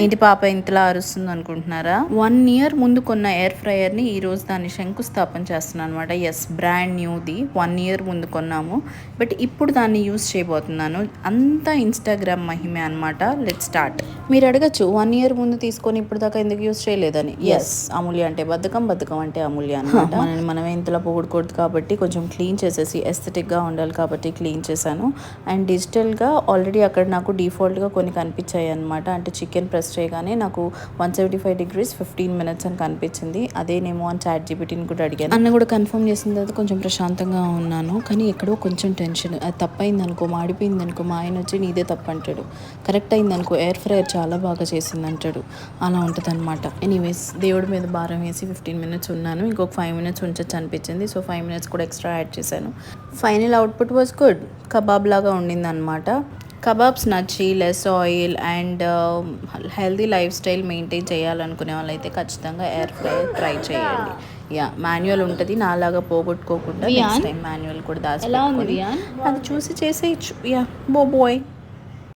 ఏంటి పాప ఇంతలా అరుస్తుంది అనుకుంటున్నారా? 1 year ముందు కొన్న ఎయిర్ ఫ్రైయర్ని ఈరోజు దాన్ని శంకుస్థాపన చేస్తున్నాను అనమాట. Yes, brand న్యూది. 1 year ముందు కొన్నాము, బట్ ఇప్పుడు దాన్ని యూస్ చేయబోతున్నాను. అంతా ఇన్స్టాగ్రామ్ మహిమే అనమాట. Let start. మీరు అడగచ్చు 1 year ముందు తీసుకొని ఇప్పుడు దాకా ఎందుకు యూస్ చేయలేదని. ఎస్, అమూల్య అంటే బద్ధకం, బద్ధకం అంటే అమూల్య అనమాట. మనం ఇంతలా పొగడకూడదు కాబట్టి కొంచెం క్లీన్ చేసేసి ఎస్థెటిక్గా ఉండాలి కాబట్టి క్లీన్ చేశాను. అండ్ డిజిటల్గా ఆల్రెడీ అక్కడ నాకు డిఫాల్ట్గా కొన్ని కనిపించాయి అనమాట. అంటే చికెన్ ప్రెస్ చేయగానే నాకు 175 degrees 15 minutes అని కనిపించింది. అదేనేమో అని ChatGPTని కూడా అడిగాను. అన్న కూడా కన్ఫర్మ్ చేసిన తర్వాత కొంచెం ప్రశాంతంగా ఉన్నాను. కానీ ఎక్కడో కొంచెం టెన్షన్. అది తప్పైంది అనుకో, మాడిపోయింది అనుకో, మా ఆయన వచ్చి నీదే తప్పు అంటాడు. కరెక్ట్ అయింది అనుకో, ఎయిర్ ఫ్రైయర్ చాలా బాగా చేసింది అంటాడు. అలా ఉంటుంది అనమాట. ఎనీవేస్, దేవుడి మీద భారం వేసి 15 minutes ఉన్నాను. ఇంకొక 5 minutes ఉంచచ్చు అనిపించింది. సో 5 minutes కూడా ఎక్స్ట్రా యాడ్ చేశాను. Final output was good. Kebab లాగా ఉండింది అనమాట. కబాబ్స్ నచ్చి less oil and healthy life style maintain చేయాలనుకునే వాళ్ళైతే ఖచ్చితంగా ఎయిర్ ఫ్రైయర్ ట్రై చేయండి. యా, మాన్యువల్ ఉంటుంది. నాలాగా పోగొట్టుకోకుండా నెక్స్ట్ టైం మాన్యువల్ కూడా దాచి అది చూసి చేసేయచ్చు. యా, బోయ్.